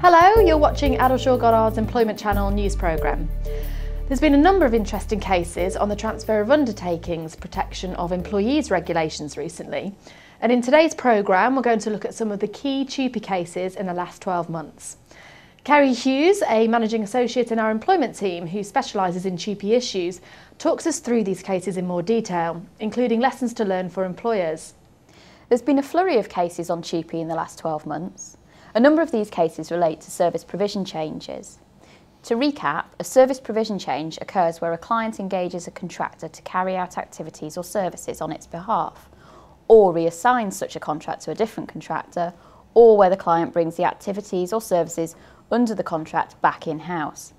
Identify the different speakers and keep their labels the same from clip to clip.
Speaker 1: Hello, you're watching Addleshaw Goddard's Employment Channel news programme. There's been a number of interesting cases on the transfer of undertakings, protection of employees regulations recently. And in today's programme, we're going to look at some of the key TUPE cases in the last 12 months. Kerry Hughes, a managing associate in our employment team who specialises in TUPE issues, talks us through these cases in more detail, including lessons to learn for employers.
Speaker 2: There's been a flurry of cases on TUPE in the last 12 months. A number of these cases relate to service provision changes. To recap, a service provision change occurs where a client engages a contractor to carry out activities or services on its behalf, or reassigns such a contract to a different contractor, or where the client brings the activities or services under the contract back in-house.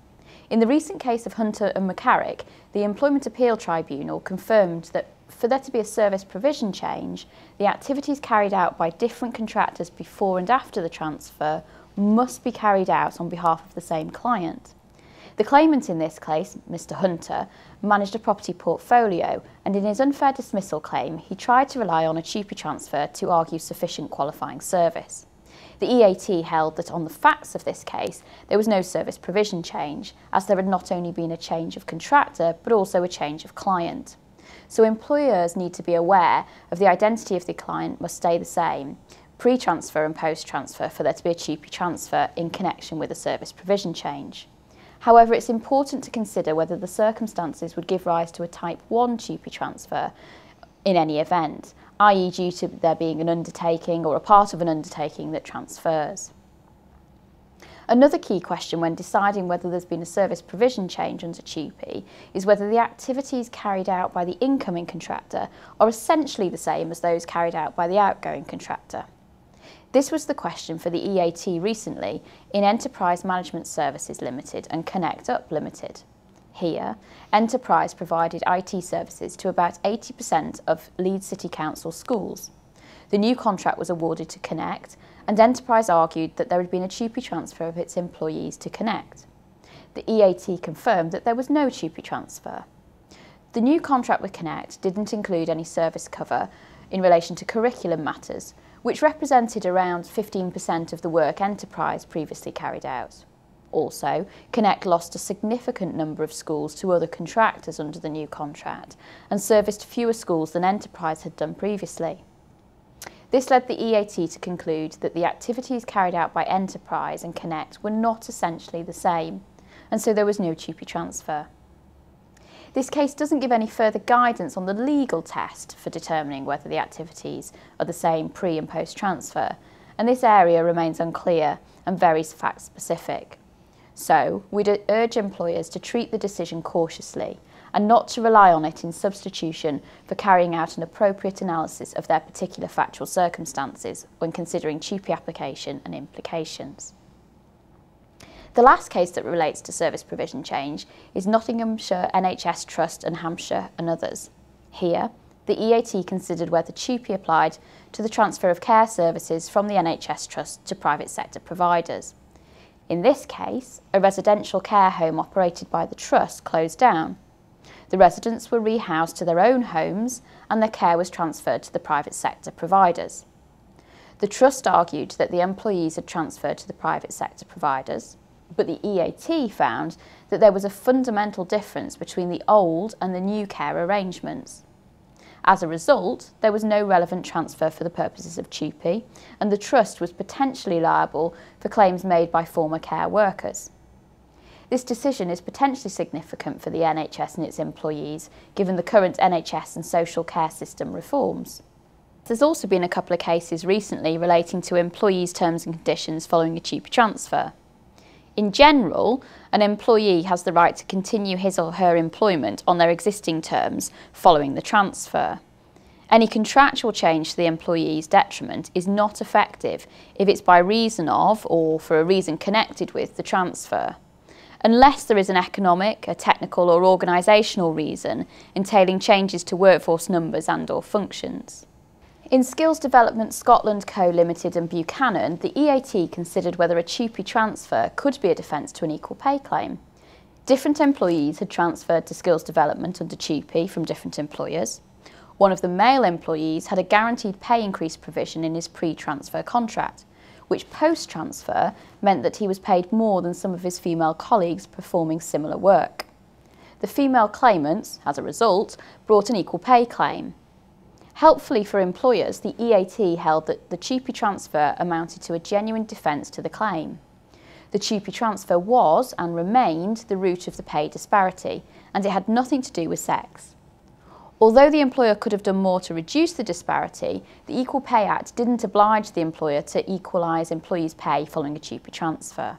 Speaker 2: In the recent case of Hunter and McCarrick, the Employment Appeal Tribunal confirmed that for there to be a service provision change, the activities carried out by different contractors before and after the transfer must be carried out on behalf of the same client. The claimant in this case, Mr. Hunter, managed a property portfolio, and in his unfair dismissal claim, he tried to rely on a TUPE transfer to argue sufficient qualifying service. The EAT held that on the facts of this case, there was no service provision change, as there had not only been a change of contractor, but also a change of client. So employers need to be aware of the identity of the client must stay the same, pre-transfer and post-transfer, for there to be a TUPE transfer in connection with a service provision change. However, it's important to consider whether the circumstances would give rise to a Type 1 TUPE transfer in any event, i.e. due to there being an undertaking or a part of an undertaking that transfers. Another key question when deciding whether there's been a service provision change under TUPE is whether the activities carried out by the incoming contractor are essentially the same as those carried out by the outgoing contractor. This was the question for the EAT recently in Enterprise Management Services Limited and Connect Up Limited. Here, Enterprise provided IT services to about 80% of Leeds City Council schools. The new contract was awarded to Connect, and Enterprise argued that there had been a TUPE transfer of its employees to Connect. The EAT confirmed that there was no TUPE transfer. The new contract with Connect didn't include any service cover in relation to curriculum matters, which represented around 15% of the work Enterprise previously carried out. Also, Connect lost a significant number of schools to other contractors under the new contract and serviced fewer schools than Enterprise had done previously. This led the EAT to conclude that the activities carried out by Enterprise and Connect were not essentially the same, and so there was no TUPE transfer. This case doesn't give any further guidance on the legal test for determining whether the activities are the same pre- and post-transfer, and this area remains unclear and very fact-specific. So, we'd urge employers to treat the decision cautiously and not to rely on it in substitution for carrying out an appropriate analysis of their particular factual circumstances when considering TUPE application and implications. The last case that relates to service provision change is Nottinghamshire NHS Trust and Hampshire and others. Here, the EAT considered whether TUPE applied to the transfer of care services from the NHS Trust to private sector providers. In this case, a residential care home operated by the Trust closed down. The residents were rehoused to their own homes and their care was transferred to the private sector providers. The Trust argued that the employees had transferred to the private sector providers, but the EAT found that there was a fundamental difference between the old and the new care arrangements. As a result, there was no relevant transfer for the purposes of TUPE, and the Trust was potentially liable for claims made by former care workers. This decision is potentially significant for the NHS and its employees, given the current NHS and social care system reforms. There's also been a couple of cases recently relating to employees' terms and conditions following a TUPE transfer. In general, an employee has the right to continue his or her employment on their existing terms following the transfer. Any contractual change to the employee's detriment is not effective if it's by reason of or for a reason connected with the transfer, unless there is an economic, a technical or organisational reason entailing changes to workforce numbers and/or functions. In Skills Development Scotland Co Limited and Buchanan, the EAT considered whether a TUPE transfer could be a defence to an equal pay claim. Different employees had transferred to skills development under TUPE from different employers. One of the male employees had a guaranteed pay increase provision in his pre-transfer contract, which post-transfer meant that he was paid more than some of his female colleagues performing similar work. The female claimants, as a result, brought an equal pay claim. Helpfully for employers, the EAT held that the cheapie transfer amounted to a genuine defence to the claim. The cheapie transfer was and remained the root of the pay disparity, and it had nothing to do with sex. Although the employer could have done more to reduce the disparity, the Equal Pay Act didn't oblige the employer to equalise employees' pay following a cheapie transfer.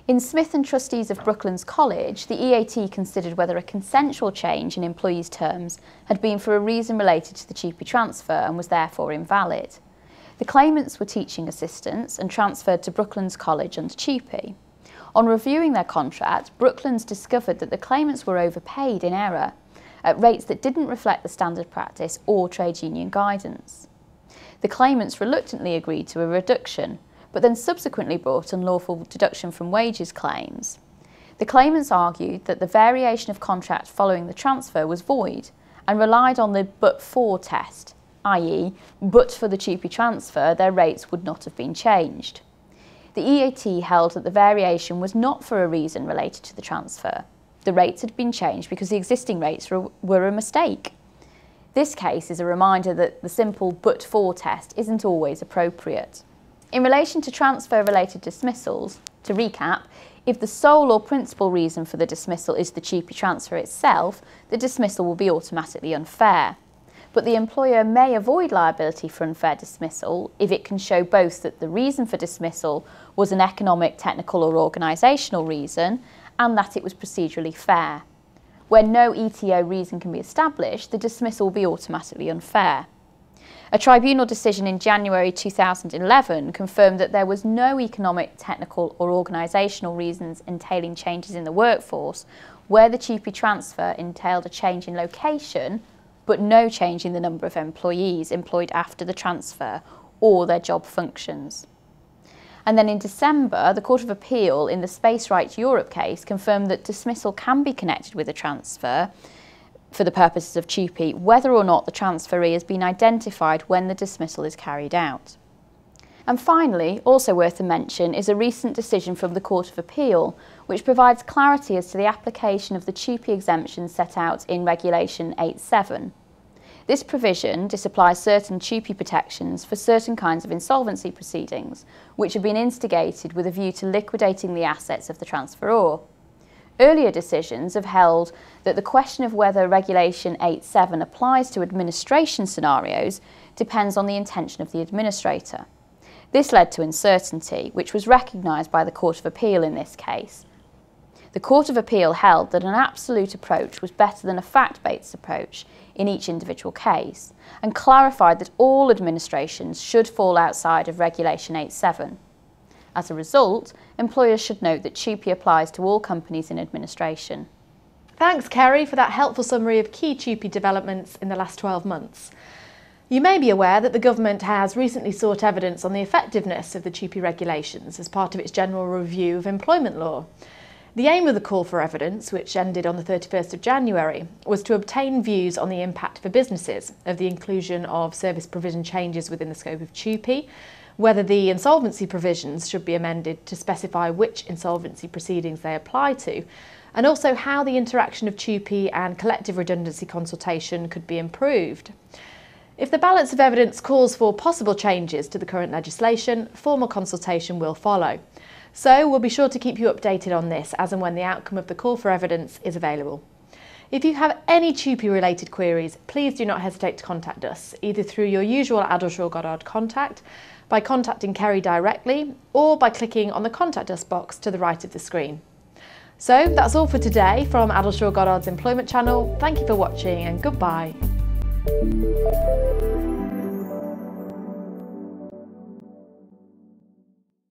Speaker 2: In Smith and Trustees of Brooklands College, the EAT considered whether a consensual change in employees' terms had been for a reason related to the cheapie transfer and was therefore invalid. The claimants were teaching assistants and transferred to Brooklands College under cheapie. On reviewing their contract, Brooklands discovered that the claimants were overpaid in error, at rates that didn't reflect the standard practice or trade union guidance. The claimants reluctantly agreed to a reduction, but then subsequently brought unlawful deduction from wages claims. The claimants argued that the variation of contract following the transfer was void and relied on the but-for test, i.e., but for the cheapie transfer, their rates would not have been changed. The EAT held that the variation was not for a reason related to the transfer. The rates had been changed because the existing rates were a mistake. This case is a reminder that the simple but-for test isn't always appropriate. In relation to transfer-related dismissals, to recap, if the sole or principal reason for the dismissal is the cheapie transfer itself, the dismissal will be automatically unfair. But the employer may avoid liability for unfair dismissal if it can show both that the reason for dismissal was an economic, technical or organisational reason, and that it was procedurally fair. Where no ETO reason can be established, the dismissal will be automatically unfair. A tribunal decision in January 2011 confirmed that there was no economic, technical or organisational reasons entailing changes in the workforce where the cheapie transfer entailed a change in location but no change in the number of employees employed after the transfer or their job functions. And then in December, the Court of Appeal in the Space Rights Europe case confirmed that dismissal can be connected with a transfer for the purposes of cheapie, whether or not the transferee has been identified when the dismissal is carried out. And finally, also worth a mention, is a recent decision from the Court of Appeal, which provides clarity as to the application of the cheapie exemption set out in Regulation 8.7. This provision disapplies certain cheapie protections for certain kinds of insolvency proceedings, which have been instigated with a view to liquidating the assets of the transferor. Earlier decisions have held that the question of whether Regulation 8.7 applies to administration scenarios depends on the intention of the administrator. This led to uncertainty, which was recognised by the Court of Appeal in this case. The Court of Appeal held that an absolute approach was better than a fact-based approach in each individual case, and clarified that all administrations should fall outside of Regulation 8.7. As a result, employers should note that cheapie applies to all companies in administration.
Speaker 1: Thanks, Kerry, for that helpful summary of key cheapie developments in the last 12 months. You may be aware that the government has recently sought evidence on the effectiveness of the cheapie regulations as part of its general review of employment law. The aim of the call for evidence, which ended on the 31st of January, was to obtain views on the impact for businesses of the inclusion of service provision changes within the scope of cheapie, whether the insolvency provisions should be amended to specify which insolvency proceedings they apply to, and also how the interaction of cheapie and collective redundancy consultation could be improved. If the balance of evidence calls for possible changes to the current legislation, formal consultation will follow. So we'll be sure to keep you updated on this as and when the outcome of the call for evidence is available. If you have any cheapie related queries, please do not hesitate to contact us, either through your usual Addleshaw Goddard contact, by contacting Kerry directly, or by clicking on the Contact Us box to the right of the screen. So that's all for today from Addleshaw Goddard's Employment Channel. Thank you for watching and goodbye.